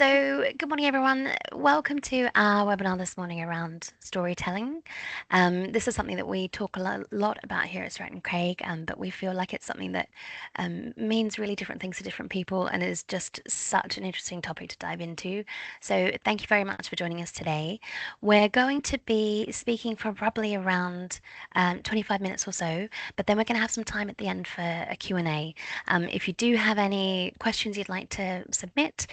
So, good morning, everyone. Welcome to our webinar this morning around storytelling. This is something that we talk a lot about here at Stratton Craig, but we feel like it's something that means really different things to different people and is just such an interesting topic to dive into. So, thank you very much for joining us today. We're going to be speaking for probably around 25 minutes or so, but then we're going to have some time at the end for a Q&A. If you do have any questions you'd like to submit,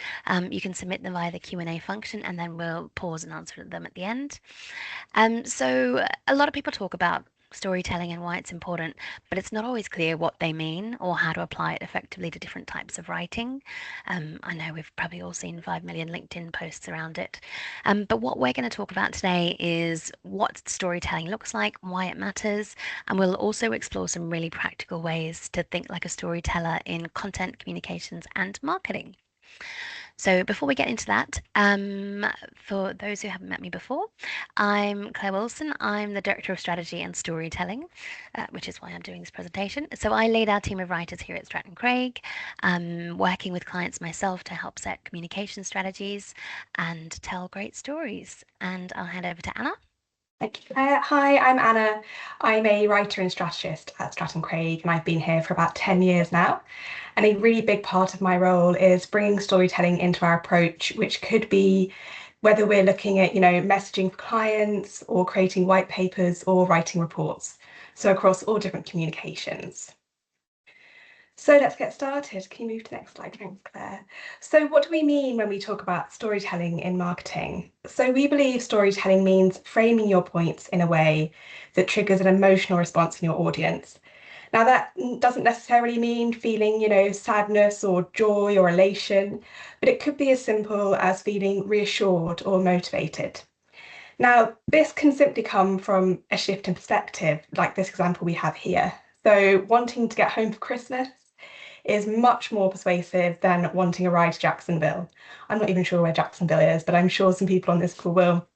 you can submit them via the Q&A function, and then we'll pause and answer them at the end. So a lot of people talk about storytelling and why it's important, but it's not always clear what they mean or how to apply it effectively to different types of writing. I know we've probably all seen 5 million LinkedIn posts around it. But what we're going to talk about today is what storytelling looks like, why it matters, and we'll also explore some really practical ways to think like a storyteller in content, communications, and marketing. So before we get into that, for those who haven't met me before, I'm Claire Wilson. I'm the Director of Strategy and Storytelling, which is why I'm doing this presentation. So I lead our team of writers here at Stratton Craig, working with clients myself to help set communication strategies and tell great stories. And I'll hand over to Anna. Thank you. Hi, I'm Anna. I'm a writer and strategist at Stratton Craig, and I've been here for about 10 years now. And a really big part of my role is bringing storytelling into our approach, which could be whether we're looking at, messaging for clients or creating white papers or writing reports. So across all different communications. So let's get started. Can you move to the next slide? Thanks, Claire. So what do we mean when we talk about storytelling in marketing? So we believe storytelling means framing your points in a way that triggers an emotional response in your audience. Now, that doesn't necessarily mean feeling, sadness or joy or elation, but it could be as simple as feeling reassured or motivated. Now, this can simply come from a shift in perspective, like this example we have here. So wanting to get home for Christmas is much more persuasive than wanting a ride to Jacksonville. I'm not even sure where Jacksonville is, but I'm sure some people on this call will.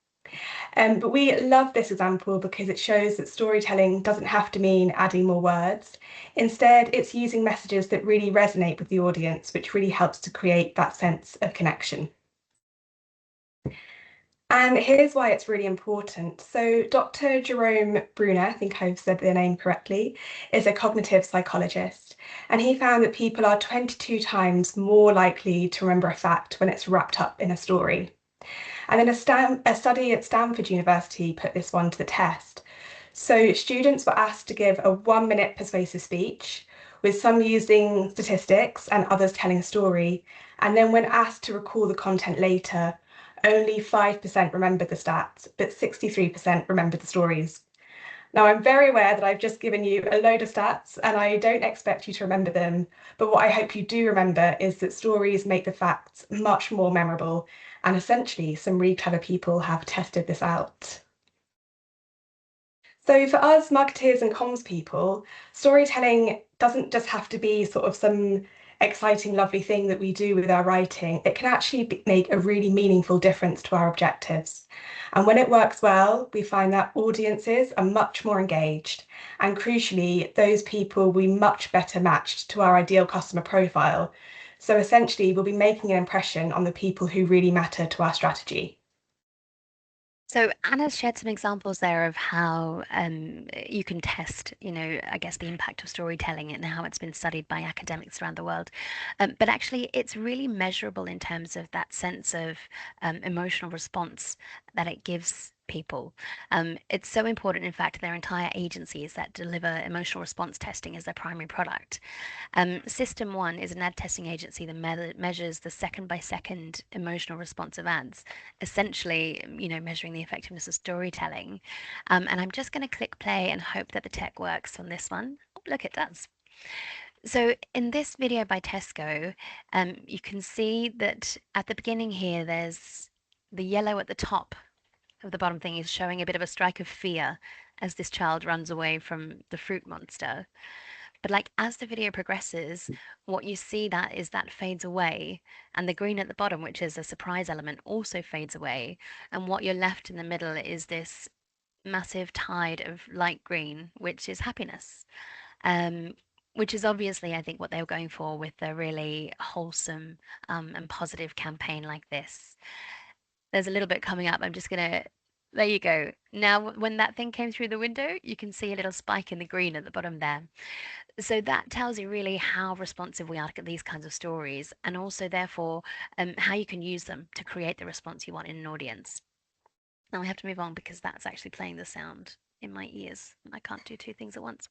But we love this example because it shows that storytelling doesn't have to mean adding more words. Instead, it's using messages that really resonate with the audience, which really helps to create that sense of connection. And here's why it's really important. So Dr. Jerome Bruner, I think I've said the name correctly, is a cognitive psychologist. And he found that people are 22 times more likely to remember a fact when it's wrapped up in a story. And then a study at Stanford University put this one to the test. So students were asked to give a 1-minute persuasive speech, with some using statistics and others telling a story. And then when asked to recall the content later, only 5% remembered the stats, but 63% remembered the stories. Now, I'm very aware that I've just given you a load of stats and I don't expect you to remember them, but what I hope you do remember is that stories make the facts much more memorable, and essentially some really clever people have tested this out. So for us marketers and comms people, storytelling doesn't just have to be sort of some exciting, lovely thing that we do with our writing. It can actually make a really meaningful difference to our objectives. And when it works well, we find that audiences are much more engaged. And crucially, those people will be much better matched to our ideal customer profile. So essentially, we'll be making an impression on the people who really matter to our strategy. So Anna's shared some examples there of how you can test, I guess the impact of storytelling and how it's been studied by academics around the world. But actually, it's really measurable in terms of that sense of emotional response that it gives people. It's so important, in fact, there are entire agencies that deliver emotional response testing as their primary product. System One is an ad testing agency that measures the second by second emotional response of ads, essentially, measuring the effectiveness of storytelling. And I'm just going to click play and hope that the tech works on this one. Oh, look, it does. So in this video by Tesco, you can see that at the beginning here, there's the yellow at the top of the bottom thing is showing a bit of a strike of fear as this child runs away from the fruit monster. But like as the video progresses, what you see that fades away, and the green at the bottom, which is a surprise element, also fades away. And what you're left in the middle is this massive tide of light green, which is happiness. Um, which is obviously, I think, what they were going for with a really wholesome and positive campaign like this. There's a little bit coming up. I'm just gonna. There you go. Now, when that thing came through the window, you can see a little spike in the green at the bottom there. So that tells you really how responsive we are to these kinds of stories, and also, therefore, how you can use them to create the response you want in an audience. Now we have to move on because that's actually playing the sound in my ears. I can't do two things at once.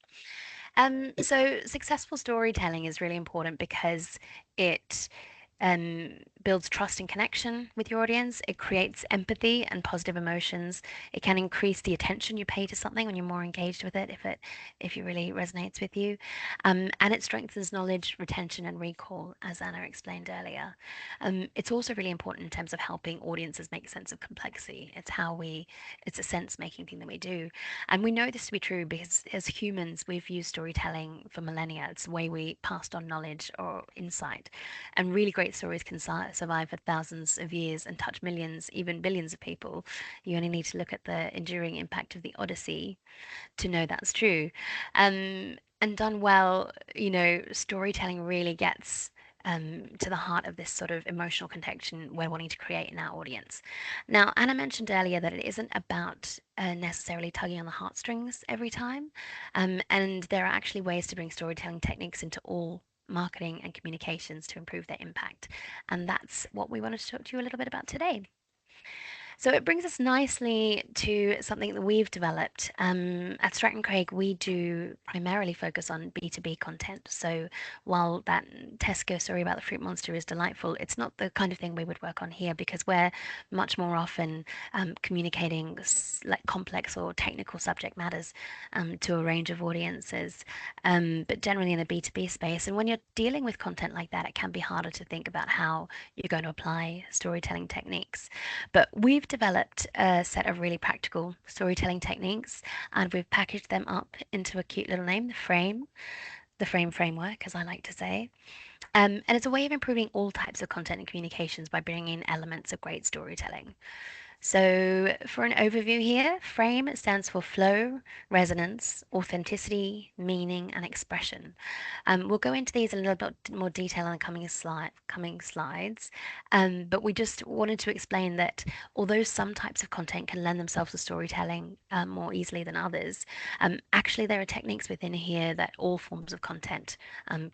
So successful storytelling is really important because it builds trust and connection with your audience. It creates empathy and positive emotions. It can increase the attention you pay to something when you're more engaged with it, if it really resonates with you, and it strengthens knowledge, retention, and recall, as Anna explained earlier. It's also really important in terms of helping audiences make sense of complexity. It's a sense making thing that we do. And we know this to be true because as humans, we've used storytelling for millennia. It's the way we passed on knowledge or insight. And really great stories can survive for thousands of years and touch millions, even billions of people. You only need to look at the enduring impact of the Odyssey to know that's true. And done well, storytelling really gets to the heart of this sort of emotional connection we're wanting to create in our audience. Now, Anna mentioned earlier that it isn't about necessarily tugging on the heartstrings every time, and there are actually ways to bring storytelling techniques into all marketing and communications to improve their impact. And that's what we wanted to talk to you a little bit about today. So it brings us nicely to something that we've developed. At Stratton Craig, we do primarily focus on B2B content. So while that Tesco story about the fruit monster is delightful, it's not the kind of thing we would work on here because we're much more often communicating like complex or technical subject matters to a range of audiences, but generally in a B2B space. And when you're dealing with content like that, it can be harder to think about how you're going to apply storytelling techniques. But we've developed a set of really practical storytelling techniques and we've packaged them up into a cute little name, the frame framework, as I like to say. And it's a way of improving all types of content and communications by bringing in elements of great storytelling. So, for an overview here, FRAME stands for flow, resonance, authenticity, meaning, and expression. We'll go into these in a little bit more detail in the coming slides, but we just wanted to explain that although some types of content can lend themselves to storytelling more easily than others, actually there are techniques within here that all forms of content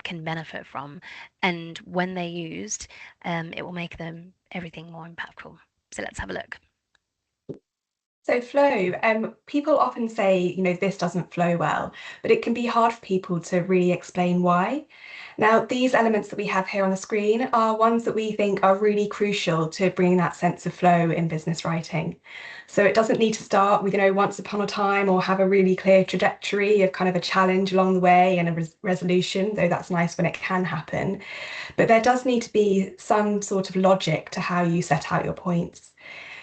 can benefit from, and when they're used, it will make them everything more impactful. So let's have a look. So flow, people often say, this doesn't flow well, but it can be hard for people to really explain why. Now, these elements that we have here on the screen are ones that we think are really crucial to bringing that sense of flow in business writing. So it doesn't need to start with, once upon a time or have a really clear trajectory of kind of a challenge along the way and a resolution, though that's nice when it can happen. But there does need to be some sort of logic to how you set out your points.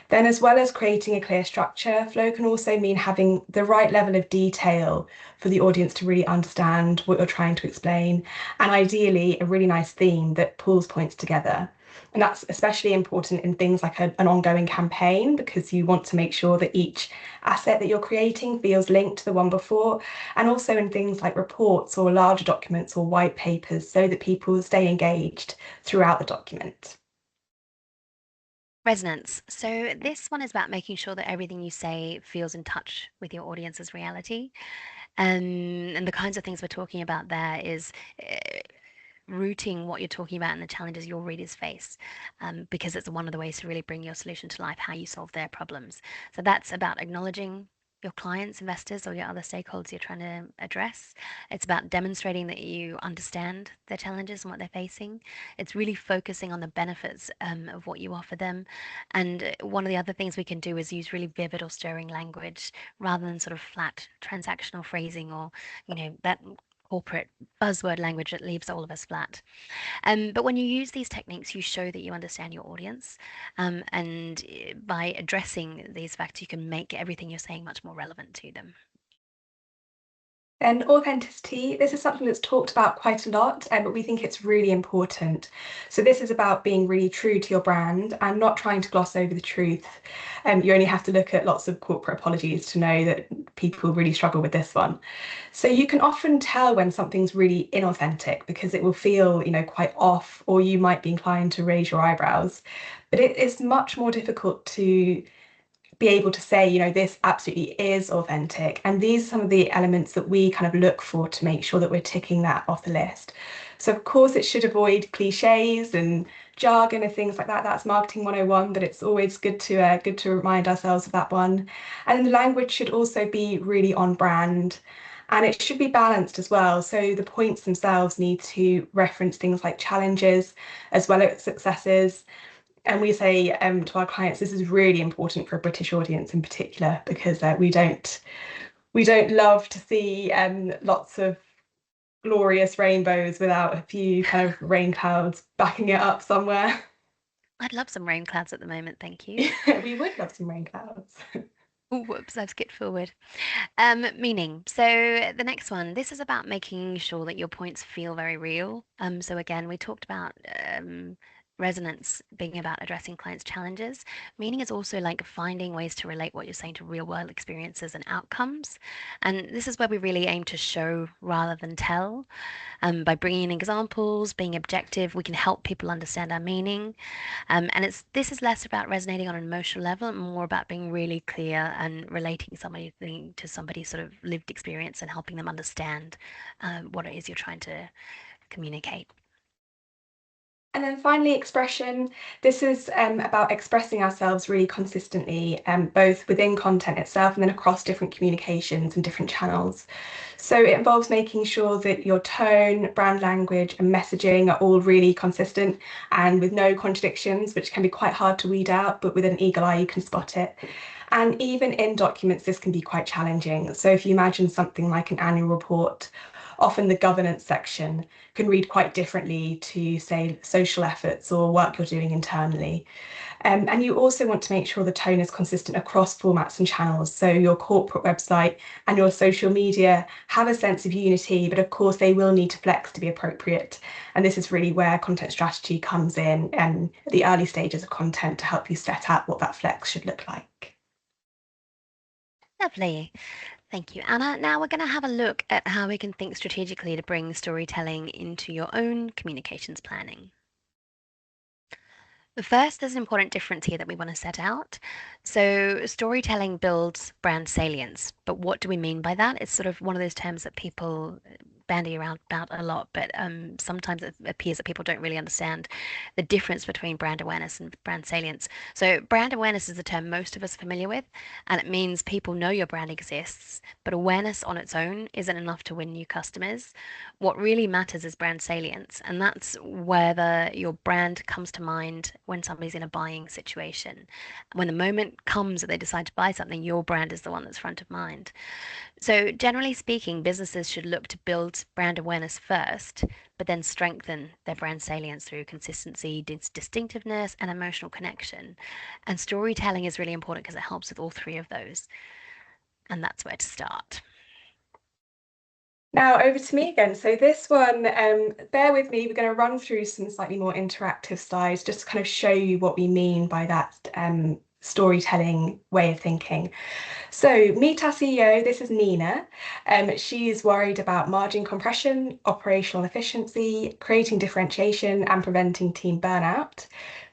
Then, as well as creating a clear structure, flow can also mean having the right level of detail for the audience to really understand what you're trying to explain, and ideally, a really nice theme that pulls points together. And that's especially important in things like an ongoing campaign because you want to make sure that each asset that you're creating feels linked to the one before, and also in things like reports or larger documents or white papers so that people stay engaged throughout the document. Resonance. So this one is about making sure that everything you say feels in touch with your audience's reality. And the kinds of things we're talking about there is rooting what you're talking about in the challenges your readers face, because it's one of the ways to really bring your solution to life, how you solve their problems. So that's about acknowledging your clients, investors, or your other stakeholders you're trying to address. It's about demonstrating that you understand their challenges and what they're facing. It's really focusing on the benefits of what you offer them. And one of the other things we can do is use really vivid or stirring language rather than sort of flat transactional phrasing or, that corporate buzzword language that leaves all of us flat. But when you use these techniques, you show that you understand your audience. And by addressing these facts, you can make everything you're saying much more relevant to them. And authenticity, this is something that's talked about quite a lot, but we think it's really important. So this is about being really true to your brand and not trying to gloss over the truth. You only have to look at lots of corporate apologies to know that people really struggle with this one. So you can often tell when something's really inauthentic because it will feel, quite off, or you might be inclined to raise your eyebrows. But it is much more difficult to be able to say, this absolutely is authentic. And these are some of the elements that we kind of look for to make sure that we're ticking that off the list. So of course it should avoid cliches and jargon and things like that. That's marketing 101, but it's always good to remind ourselves of that one. And the language should also be really on brand. And it should be balanced as well. So the points themselves need to reference things like challenges as well as successes. And we say to our clients, this is really important for a British audience in particular, because we don't love to see lots of glorious rainbows without a few kind of rain clouds backing it up somewhere. I'd love some rain clouds at the moment, thank you. We would love some rain clouds. Oh, whoops, I've skipped forward. Meaning. So the next one, this is about making sure that your points feel very real. So again, we talked about resonance being about addressing clients' challenges. Meaning is also like finding ways to relate what you're saying to real world experiences and outcomes. And this is where we really aim to show rather than tell. By bringing in examples, being objective, we can help people understand our meaning. And this is less about resonating on an emotional level and more about being really clear and relating somebody to somebody's sort of lived experience and helping them understand what it is you're trying to communicate. And then finally, expression. This is about expressing ourselves really consistently, both within content itself and then across different communications and different channels. So it involves making sure that your tone, brand language, and messaging are all really consistent and with no contradictions, which can be quite hard to weed out, but with an eagle eye, you can spot it. And even in documents, this can be quite challenging. So if you imagine something like an annual report, often the governance section can read quite differently to, say, social efforts or work you're doing internally. And you also want to make sure the tone is consistent across formats and channels. So your corporate website and your social media have a sense of unity, but of course they will need to flex to be appropriate. And this is really where content strategy comes in and the early stages of content to help you set out what that flex should look like. Lovely. Thank you, Anna. Now we're going to have a look at how we can think strategically to bring storytelling into your own communications planning. First, there's an important difference here that we want to set out. So, storytelling builds brand salience, but what do we mean by that? It's sort of one of those terms that people bandy around about a lot, but sometimes it appears that people don't really understand the difference between brand awareness and brand salience. So, brand awareness is the term most of us are familiar with, and it means people know your brand exists, but awareness on its own isn't enough to win new customers. What really matters is brand salience, and that's whether your brand comes to mind when somebody's in a buying situation. When the moment comes that they decide to buy something, your brand is the one that's front of mind. So, generally speaking, businesses should look to build brand awareness first, but then strengthen their brand salience through consistency, distinctiveness, and emotional connection. And storytelling is really important because it helps with all three of those. And that's where to start. Now over to me again. So this one, bear with me, we're going to run through some slightly more interactive slides just to kind of show you what we mean by that storytelling way of thinking. So meet our CEO, this is Nina. She's worried about margin compression, operational efficiency, creating differentiation and preventing team burnout.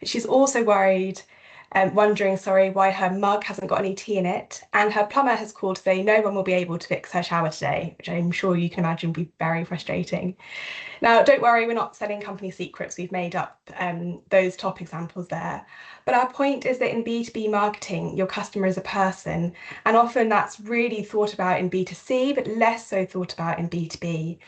She's also worried wondering, sorry, why her mug hasn't got any tea in it. And her plumber has called to say no one will be able to fix her shower today, which I'm sure you can imagine would be very frustrating. Now, don't worry, we're not selling company secrets. We've made up those top examples there. But our point is that in B2B marketing, your customer is a person. And often that's really thought about in B2C, but less so thought about in B2B.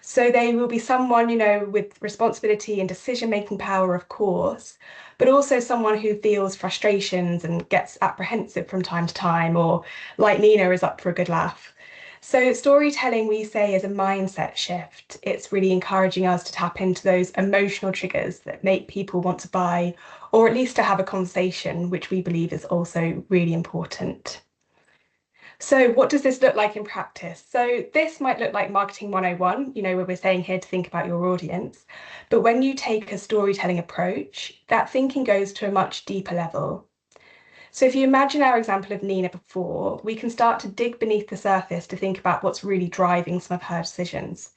So they will be someone, with responsibility and decision-making power, of course, but also someone who feels frustrations and gets apprehensive from time to time, or like Nina, is up for a good laugh. So storytelling, we say, is a mindset shift. It's really encouraging us to tap into those emotional triggers that make people want to buy, or at least to have a conversation, which we believe is also really important. So, what does this look like in practice? So, this might look like marketing 101, where we're saying here to think about your audience. But when you take a storytelling approach, that thinking goes to a much deeper level. So, if you imagine our example of Nina before, we can start to dig beneath the surface to think about what's really driving some of her decisions.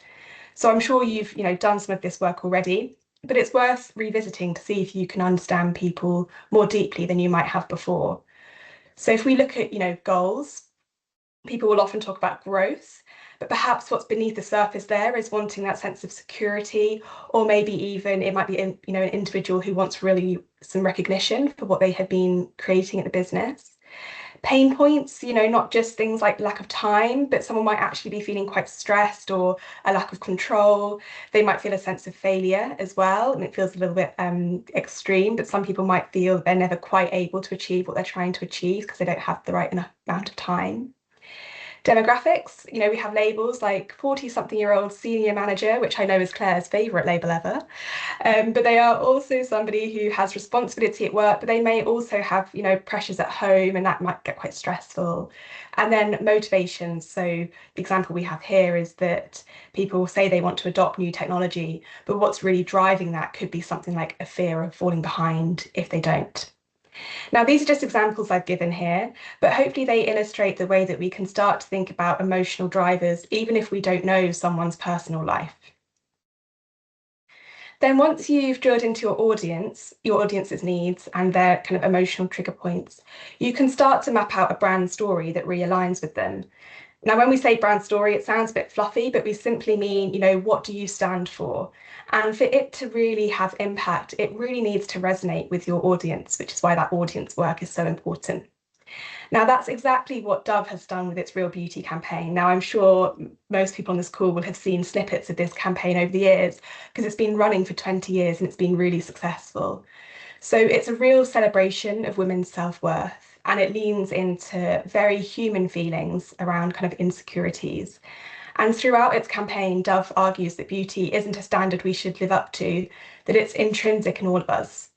So, I'm sure you've, done some of this work already, but it's worth revisiting to see if you can understand people more deeply than you might have before. So, if we look at, goals, people will often talk about growth, but perhaps what's beneath the surface there is wanting that sense of security, or maybe even it might be an individual who wants really some recognition for what they have been creating at the business. Pain points, not just things like lack of time, but someone might actually be feeling quite stressed or a lack of control. They might feel a sense of failure as well, and it feels a little bit extreme, but some people might feel that they're never quite able to achieve what they're trying to achieve because they don't have the right enough amount of time. Demographics, we have labels like 40-something-year-old senior manager, which I know is Claire's favourite label ever. But they are also somebody who has responsibility at work, but they may also have, pressures at home, and that might get quite stressful. And then motivations. So the example we have here is that people say they want to adopt new technology, but what's really driving that could be something like a fear of falling behind if they don't. Now, these are just examples I've given here, but hopefully they illustrate the way that we can start to think about emotional drivers, even if we don't know someone's personal life. Then once you've drilled into your audience's needs and their kind of emotional trigger points, you can start to map out a brand story that realigns with them. Now, when we say brand story, it sounds a bit fluffy, but we simply mean, what do you stand for? And for it to really have impact, it really needs to resonate with your audience, which is why that audience work is so important. Now, that's exactly what Dove has done with its Real Beauty campaign. Now, I'm sure most people on this call will have seen snippets of this campaign over the years because it's been running for 20 years and it's been really successful. So it's a real celebration of women's self-worth, and it leans into very human feelings around kind of insecurities. And throughout its campaign, Dove argues that beauty isn't a standard we should live up to, that it's intrinsic in all of us.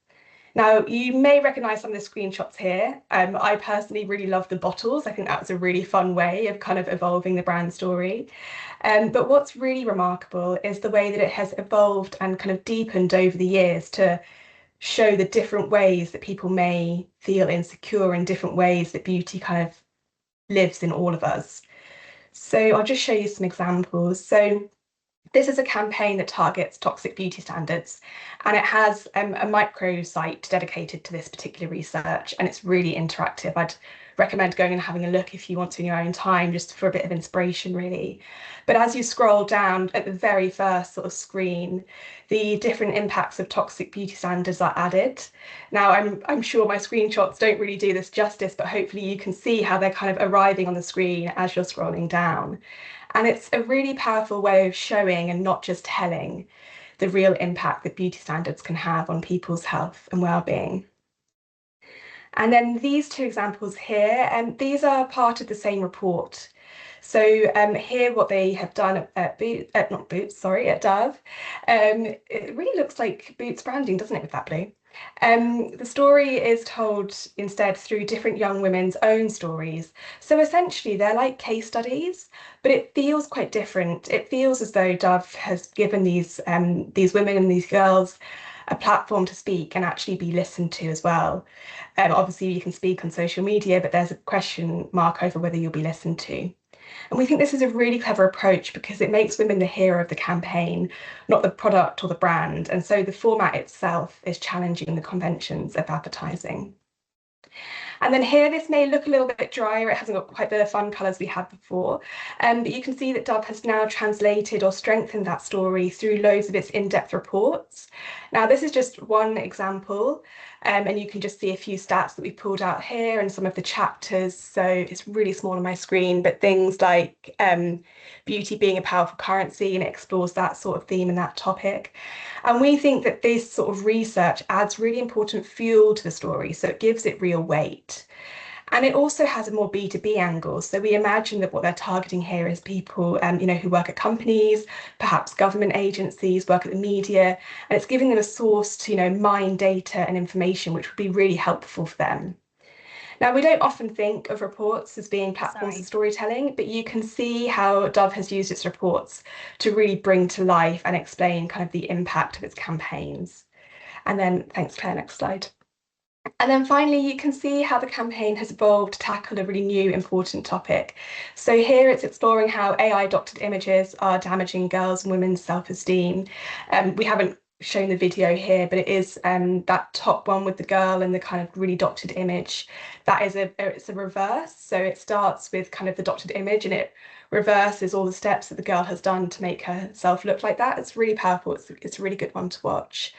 Now, you may recognise some of the screenshots here. I personally really love the bottles. I think that was a really fun way of kind of evolving the brand story. But what's really remarkable is the way that it has evolved and kind of deepened over the years to show the different ways that people may feel insecure and different ways that beauty kind of lives in all of us. So I'll just show you some examples. So this is a campaign that targets toxic beauty standards, and it has a micro site dedicated to this particular research, and it's really interactive. I'd recommend going and having a look if you want to in your own time, just for a bit of inspiration, really. But as you scroll down at the very first sort of screen, the different impacts of toxic beauty standards are added. Now, I'm sure my screenshots don't really do this justice, but hopefully you can see how they're kind of arriving on the screen as you're scrolling down. And it's a really powerful way of showing and not just telling the real impact that beauty standards can have on people's health and well-being. And then these two examples here, these are part of the same report. So here, what they have done at at Dove, it really looks like Boots branding, doesn't it, with that blue? The story is told instead through different young women's own stories. So essentially, they're like case studies, but it feels quite different. It feels as though Dove has given these women and these girls a platform to speak and actually be listened to as well. Obviously, you can speak on social media, but there's a question mark over whether you'll be listened to. And we think this is a really clever approach because it makes women the hero of the campaign, not the product or the brand. And so the format itself is challenging the conventions of advertising. And then here, this may look a little bit drier. It hasn't got quite the fun colours we had before. But you can see that Dove has now translated or strengthened that story through loads of its in-depth reports. Now, this is just one example, and you can just see a few stats that we pulled out here and some of the chapters. So it's really small on my screen, but things like beauty being a powerful currency, and it explores that sort of theme and that topic. And we think that this sort of research adds really important fuel to the story, so it gives it real weight. And it also has a more B2B angle. So we imagine that what they're targeting here is people, who work at companies, perhaps government agencies, work at the media, and it's giving them a source to, mine data and information, which would be really helpful for them. Now, we don't often think of reports as being platforms of Sorry. storytelling, but you can see how Dove has used its reports to really bring to life and explain kind of the impact of its campaigns. And then, thanks, Claire, next slide. And then finally, you can see how the campaign has evolved to tackle a really new important topic. So here it's exploring how AI doctored images are damaging girls' and women's self-esteem. We haven't shown the video here, but it is that top one with the girl and the kind of really doctored image. That is it's a reverse. So it starts with kind of the doctored image and it reverses all the steps that the girl has done to make herself look like that. It's really powerful. It's a really good one to watch.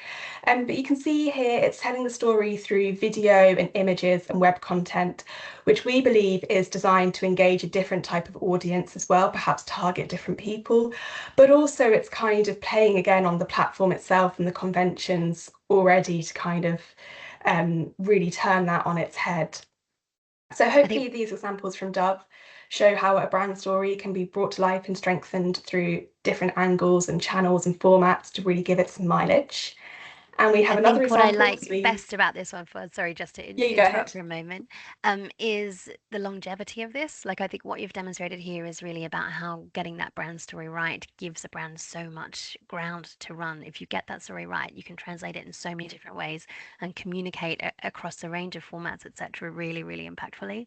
But you can see here it's telling the story through video and images and web content, which we believe is designed to engage a different type of audience as well, perhaps target different people. But also it's kind of playing again on the platform itself and the conventions already to kind of really turn that on its head. So I think hopefully these examples from Dove show how a brand story can be brought to life and strengthened through different angles and channels and formats to really give it some mileage. And we I have another think what I example. So like we, best about this one, for sorry, just to yeah, you go interrupt ahead. for a moment, is the longevity of this. Like, I think what you've demonstrated here is really about how getting that brand story right gives a brand so much ground to run. If you get that story right, you can translate it in so many different ways and communicate across a range of formats, etc., really, really impactfully.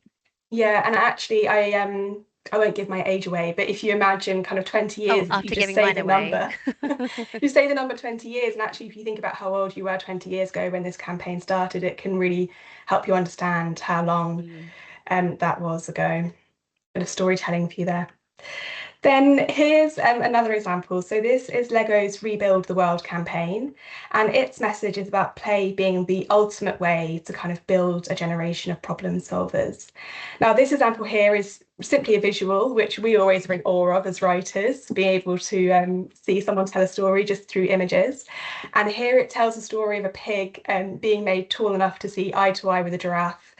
Yeah, and actually, I won't give my age away, but if you imagine kind of 20 Oh, years, if you after just giving say mine the away. number, you say the number 20 years, and actually, if you think about how old you were 20 years ago when this campaign started, it can really help you understand how long Mm. that was ago. Bit of storytelling for you there. Then here's another example. So this is Lego's Rebuild the World campaign, and its message is about play being the ultimate way to kind of build a generation of problem solvers. Now, this example here is simply a visual, which we always are in awe of as writers, being able to see someone tell a story just through images. And here it tells the story of a pig being made tall enough to see eye to eye with a giraffe.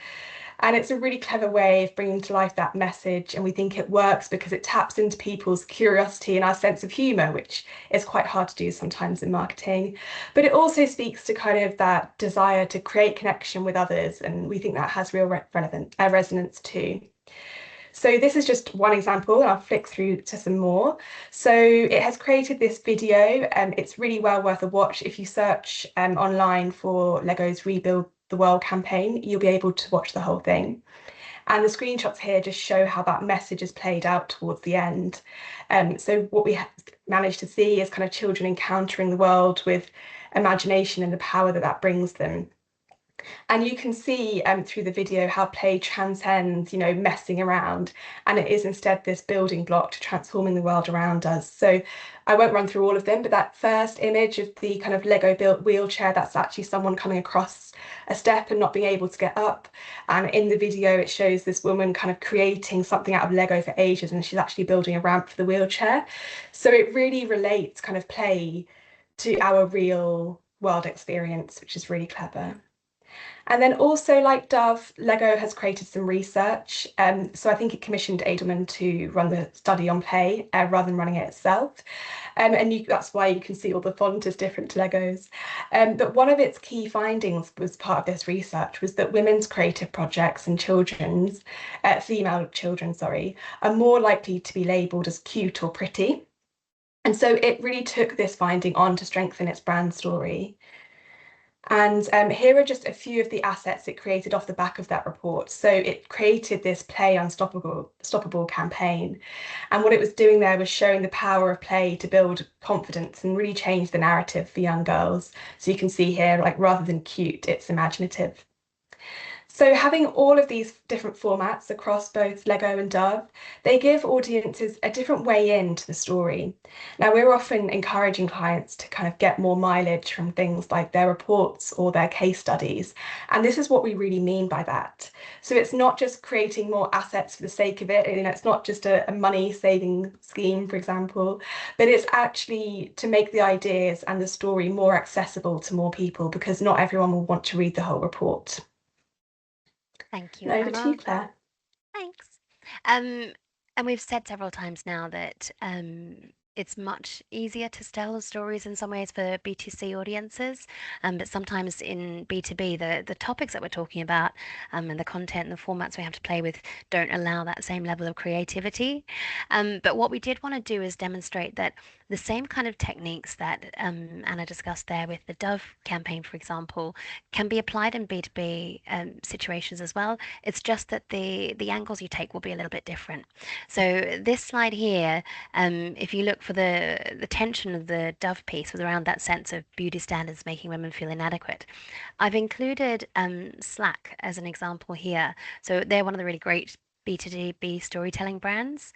And it's a really clever way of bringing to life that message. And we think it works because it taps into people's curiosity and our sense of humour, which is quite hard to do sometimes in marketing. But it also speaks to kind of that desire to create connection with others. And we think that has real resonance too. So this is just one example, and I'll flick through to some more. So it has created this video, and it's really well worth a watch. If you search online for Lego's Rebuild the World campaign, you'll be able to watch the whole thing. And the screenshots here just show how that message is played out towards the end. So what we managed to see is kind of children encountering the world with imagination and the power that that brings them. And you can see through the video how play transcends, messing around, and it is instead this building block to transforming the world around us. So I won't run through all of them, but that first image of the kind of Lego built wheelchair, that's actually someone coming across a step and not being able to get up. And in the video, it shows this woman kind of creating something out of Lego for ages, and she's actually building a ramp for the wheelchair. So it really relates kind of play to our real world experience, which is really clever. And then also, like Dove, Lego has created some research. So I think it commissioned Edelman to run the study on play rather than running it itself. That's why you can see all the font is different to Lego's. But one of its key findings was part of this research was that women's creative projects and female children, sorry, are more likely to be labelled as cute or pretty. And so it really took this finding on to strengthen its brand story. And here are just a few of the assets it created off the back of that report. So it created this Play Unstoppable campaign. And what it was doing there was showing the power of play to build confidence and really change the narrative for young girls. So you can see here, like rather than cute, it's imaginative. So having all of these different formats across both Lego and Dove, they give audiences a different way into the story. Now, we're often encouraging clients to kind of get more mileage from things like their reports or their case studies. And this is what we really mean by that. So it's not just creating more assets for the sake of it. It's not just a money saving scheme, for example, but it's actually to make the ideas and the story more accessible to more people because not everyone will want to read the whole report. Thank And you, over to you, Anna. Claire. Thanks. Um, and we've said several times now that it's much easier to tell stories in some ways for B2C audiences, but sometimes in B2B, the topics that we're talking about and the content and the formats we have to play with don't allow that same level of creativity. But what we did want to do is demonstrate that the same kind of techniques that Anna discussed there with the Dove campaign, for example, can be applied in B2B situations as well. It's just that the angles you take will be a little bit different. So this slide here, if you look for the tension of the Dove piece was around that sense of beauty standards making women feel inadequate. I've included Slack as an example here. So they're one of the really great B2B storytelling brands,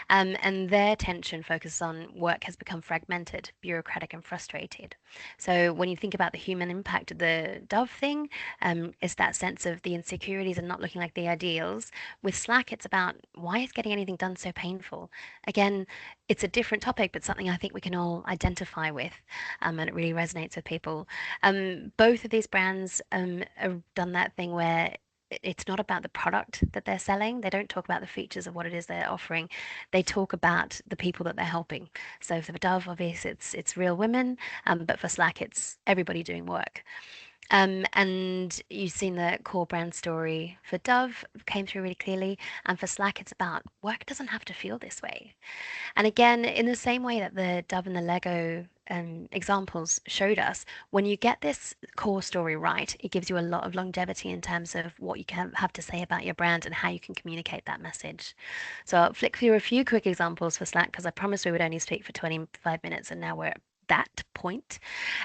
and their tension focuses on work has become fragmented, bureaucratic, and frustrated. So when you think about the human impact of the Dove thing, it's that sense of the insecurities and not looking like the ideals. With Slack, it's about why is getting anything done so painful? Again, it's a different topic, but something I think we can all identify with, and it really resonates with people. Both of these brands have done that thing where it's not about the product that they're selling. They don't talk about the features of what it is they're offering. They talk about the people that they're helping. So for Dove, obviously, it's real women, but for Slack, it's everybody doing work. And you've seen the core brand story for Dove came through really clearly, and for Slack, it's about work doesn't have to feel this way. And again, in the same way that the Dove and the Lego examples showed us, when you get this core story right, it gives you a lot of longevity in terms of what you can have to say about your brand and how you can communicate that message. So I'll flick through a few quick examples for Slack because I promised we would only speak for 25 minutes, and now we're at that point.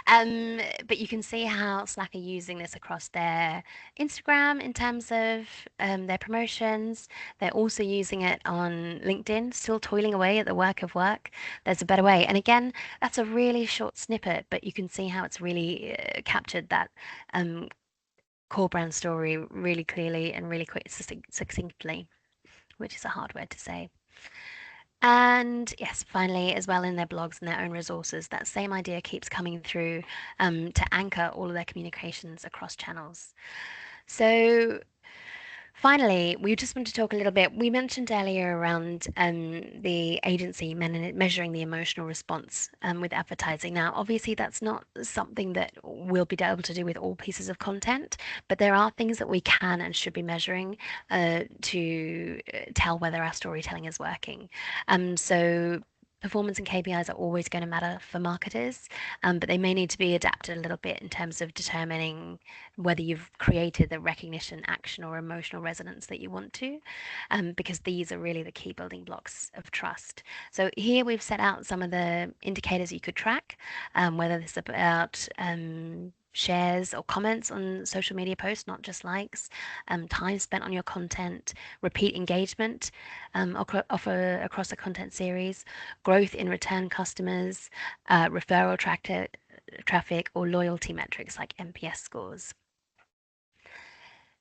But you can see how Slack are using this across their Instagram in terms of their promotions. They're also using it on LinkedIn, still toiling away at the work of work. There's a better way. And again, that's a really short snippet, but you can see how it's really captured that um, core brand story really clearly and really quick, succinctly, which is a hard word to say. And yes, finally, as well in their blogs and their own resources, that same idea keeps coming through to anchor all of their communications across channels. So finally, we just want to talk a little bit. We mentioned earlier around the agency measuring the emotional response with advertising. Now, obviously, that's not something that we'll be able to do with all pieces of content, but there are things that we can and should be measuring to tell whether our storytelling is working. So performance and KPIs are always going to matter for marketers, but they may need to be adapted a little bit in terms of determining whether you've created the recognition, action, or emotional resonance that you want to, because these are really the key building blocks of trust. So here we've set out some of the indicators you could track, whether this is about shares or comments on social media posts, not just likes, time spent on your content, repeat engagement across a content series, growth in return customers, referral traffic, or loyalty metrics like NPS scores.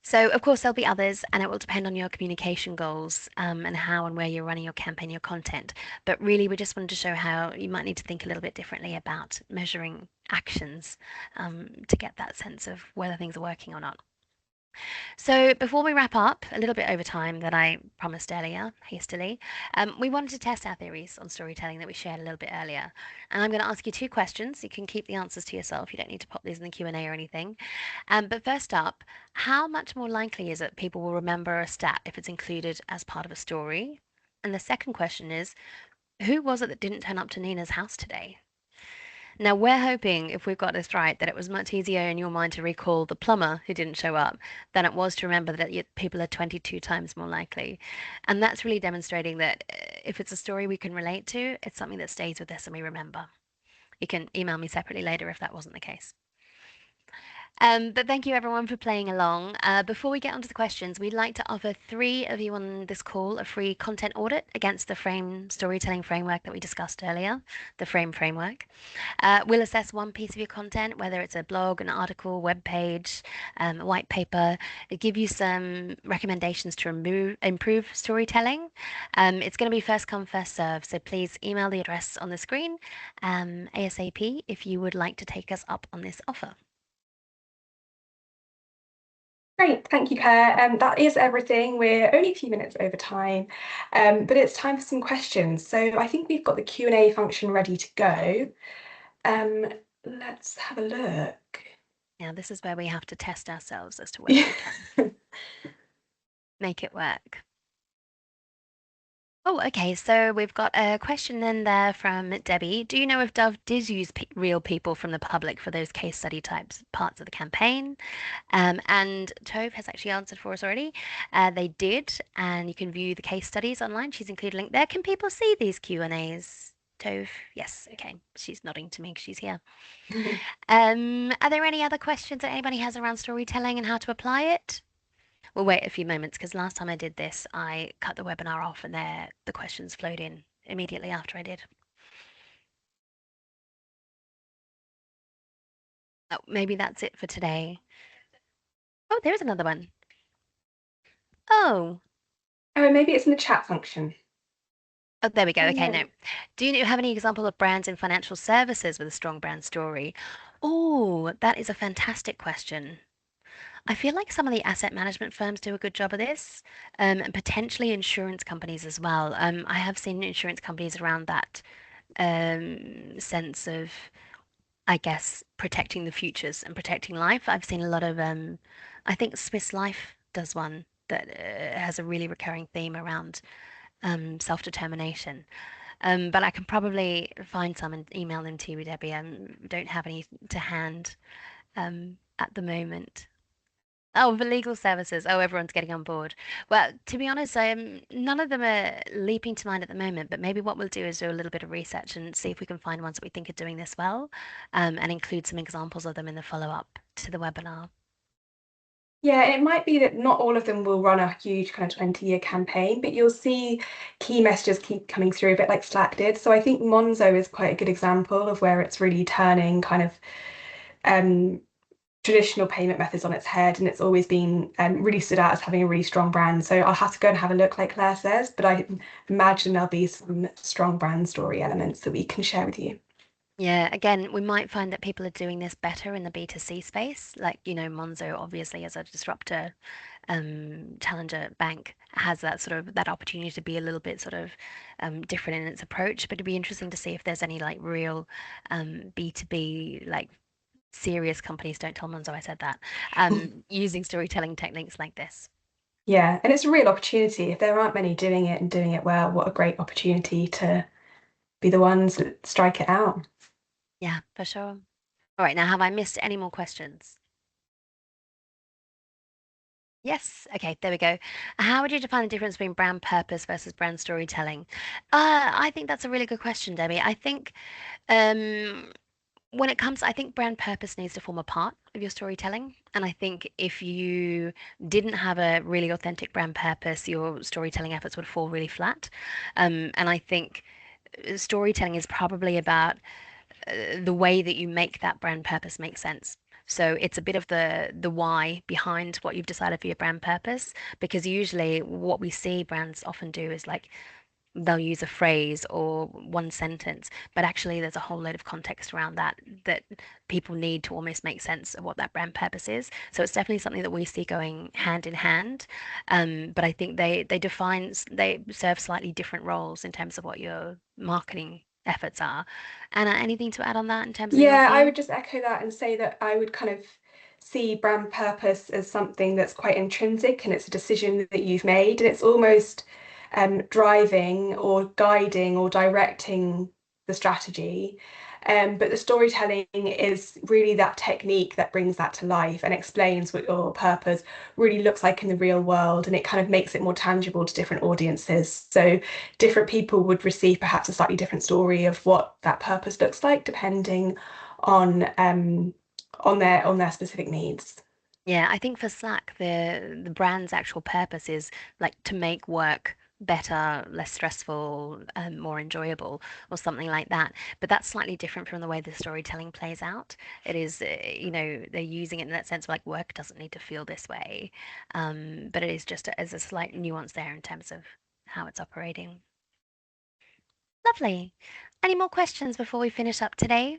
So, of course, there'll be others, and it will depend on your communication goals and how and where you're running your campaign, your content. But really, we just wanted to show how you might need to think a little bit differently about measuring actions to get that sense of whether things are working or not. So before we wrap up, a little bit over time that I promised earlier, hastily, we wanted to test our theories on storytelling that we shared a little bit earlier. And I'm going to ask you two questions. You can keep the answers to yourself. You don't need to pop these in the Q&A or anything. But first up, how much more likely is it people will remember a stat if it's included as part of a story? And the second question is, who was it that didn't turn up to Nina's house today? Now, we're hoping, if we've got this right, that it was much easier in your mind to recall the plumber who didn't show up than it was to remember that people are 22 times more likely. And that's really demonstrating that if it's a story we can relate to, it's something that stays with us and we remember. You can email me separately later if that wasn't the case. But thank you everyone for playing along. Before we get onto the questions, we'd like to offer three of you on this call a free content audit against the frame storytelling framework that we discussed earlier, the frame framework. We'll assess one piece of your content, whether it's a blog, an article, web page, a white paper, give you some recommendations to improve storytelling. It's going to be first come, first serve, so please email the address on the screen ASAP if you would like to take us up on this offer. Great, thank you, Claire. That is everything. We're only a few minutes over time, but it's time for some questions. So I think we've got the Q&A function ready to go. Um, let's have a look. Now, this is where we have to test ourselves as to whether we can make it work. Oh, okay. So we've got a question in there from Debbie. Do you know if Dove did use real people from the public for those case study types parts of the campaign? And Tove has actually answered for us already. They did, and you can view the case studies online. She's included a link there. Can people see these Q&As? Tove, yes. Okay, she's nodding to me because she's here. Are there any other questions that anybody has around storytelling and how to apply it? We'll wait a few moments because last time I did this, I cut the webinar off and there the questions flowed in immediately after I did. Oh, maybe that's it for today. Oh, there's another one. Oh, Oh, maybe it's in the chat function. oh, there we go. Oh Okay, no. no. Do you have any example of brands in financial services with a strong brand story? Oh, that is a fantastic question. I feel like some of the asset management firms do a good job of this, and potentially insurance companies as well. I have seen insurance companies around that sense of, I guess, protecting the futures and protecting life. I've seen a lot of, I think Swiss Life does one that has a really recurring theme around self-determination. But I can probably find some and email them to you, Debbie. I don't have any to hand at the moment. Oh, the legal services. Oh, everyone's getting on board. Well, to be honest, none of them are leaping to mind at the moment, but maybe what we'll do is do a little bit of research and see if we can find ones that we think are doing this well, and include some examples of them in the follow-up to the webinar. Yeah, it might be that not all of them will run a huge kind of 20-year campaign, but you'll see key messages keep coming through a bit like Slack did. So I think Monzo is quite a good example of where it's really turning kind of um, traditional payment methods on its head, and it's always been really stood out as having a really strong brand. So I'll have to go and have a look, like Claire says, but I imagine there'll be some strong brand story elements that we can share with you. Yeah, again, we might find that people are doing this better in the B2C space. Like, Monzo obviously as a disruptor, challenger bank has that sort of that opportunity to be a little bit sort of different in its approach. But it'd be interesting to see if there's any like real B2B like serious companies, don't tell Monzo I said that, using storytelling techniques like this. Yeah, and it's a real opportunity. If there aren't many doing it and doing it well, what a great opportunity to be the ones that strike it out. Yeah, for sure. All right, now have I missed any more questions? Yes. Okay, there we go. How would you define the difference between brand purpose versus brand storytelling? I think that's a really good question, Debbie. I think um, when it comes, I think brand purpose needs to form a part of your storytelling. And I think if you didn't have a really authentic brand purpose, your storytelling efforts would fall really flat. And I think storytelling is probably about the way that you make that brand purpose make sense. So it's a bit of the why behind what you've decided for your brand purpose, because usually what we see brands often do is like they'll use a phrase or one sentence, but actually there's a whole load of context around that people need to almost make sense of what that brand purpose is. So it's definitely something that we see going hand in hand. But I think they serve slightly different roles in terms of what your marketing efforts are. Anna, anything to add on that in terms of your Yeah, I would view? just echo that and say that I would kind of see brand purpose as something that's quite intrinsic and it's a decision that you've made, and it's almost driving or guiding or directing the strategy. But the storytelling is really that technique that brings that to life and explains what your purpose really looks like in the real world, and it kind of makes it more tangible to different audiences. So different people would receive perhaps a slightly different story of what that purpose looks like, depending on on their specific needs. Yeah, I think for Slack, the brand's actual purpose is like to make work better, less stressful, more enjoyable, or something like that. But that's slightly different from the way the storytelling plays out. It is, they're using it in that sense of like work doesn't need to feel this way, but it is just as a slight nuance there in terms of how it's operating. Lovely. Any more questions before we finish up today?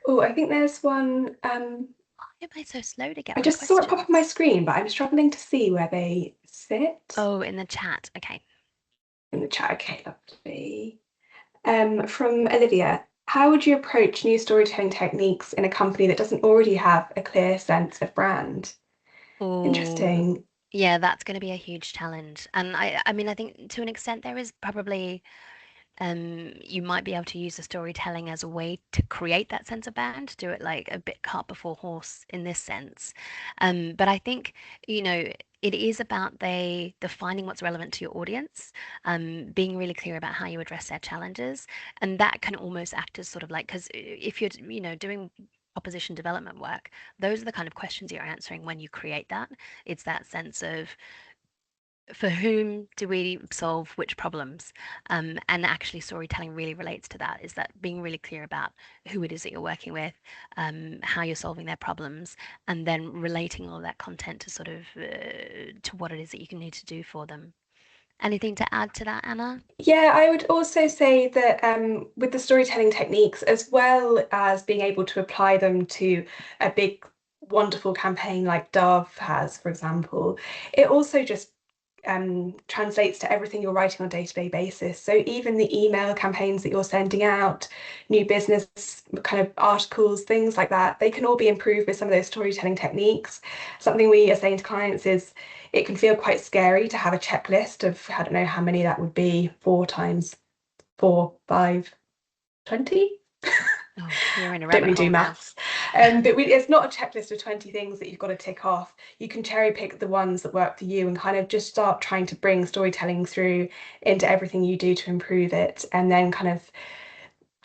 Oh, I think there's one. Why am I so slow to get I on just saw it pop up on my questions? screen, but I'm struggling to see where they sit Oh, in the chat. Okay. in the chat. Okay, lovely. From Olivia, how would you approach new storytelling techniques in a company that doesn't already have a clear sense of brand? Oh, Interesting. yeah, that's going to be a huge challenge. And I mean, I think to an extent there is probably you might be able to use the storytelling as a way to create that sense of band, do it like a bit cart before horse in this sense. But I think, you know, it is about they defining what's relevant to your audience, being really clear about how you address their challenges, and that can almost act as sort of like because if you're, doing proposition development work, those are the kind of questions you're answering when you create that. It's that sense of for whom do we solve which problems? And actually, storytelling really relates to that. Is that being really clear about who it is that you're working with, how you're solving their problems, and then relating all of that content to sort of to what it is that you can need to do for them. Anything to add to that, Anna? Yeah, I would also say that with the storytelling techniques, as well as being able to apply them to a big, wonderful campaign like Dove has, for example, it also just translates to everything you're writing on a day-to-day basis. So even the email campaigns that you're sending out, new business kind of articles, things like that, they can all be improved with some of those storytelling techniques. Something we are saying to clients is it can feel quite scary to have a checklist of, I don't know how many that would be, 4 times 4, 5, 20. Oh, you're in a Don't rabbit really do hole now. maths. It's not a checklist of 20 things that you've got to tick off. You can cherry pick the ones that work for you and kind of just start trying to bring storytelling through into everything you do to improve it, and then kind of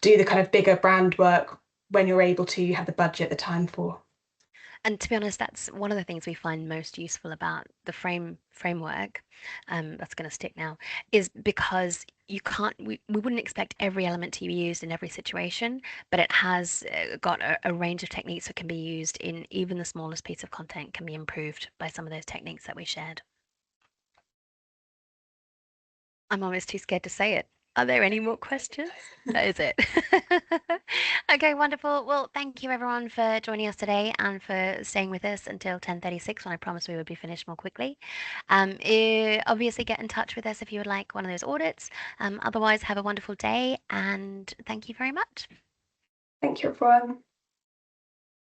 do the kind of bigger brand work when you're able to, you have the budget, the time for. And to be honest, that's one of the things we find most useful about the framework. That's going to stick now, is because we wouldn't expect every element to be used in every situation, but it has got a range of techniques that can be used in even the smallest piece of content can be improved by some of those techniques that we shared. I'm almost too scared to say it. Are there any more questions? That is it. Okay, wonderful. Well, thank you everyone for joining us today and for staying with us until 10:36 when I promised we would be finished more quickly. Obviously get in touch with us if you would like one of those audits. Otherwise, have a wonderful day and thank you very much. Thank you, everyone.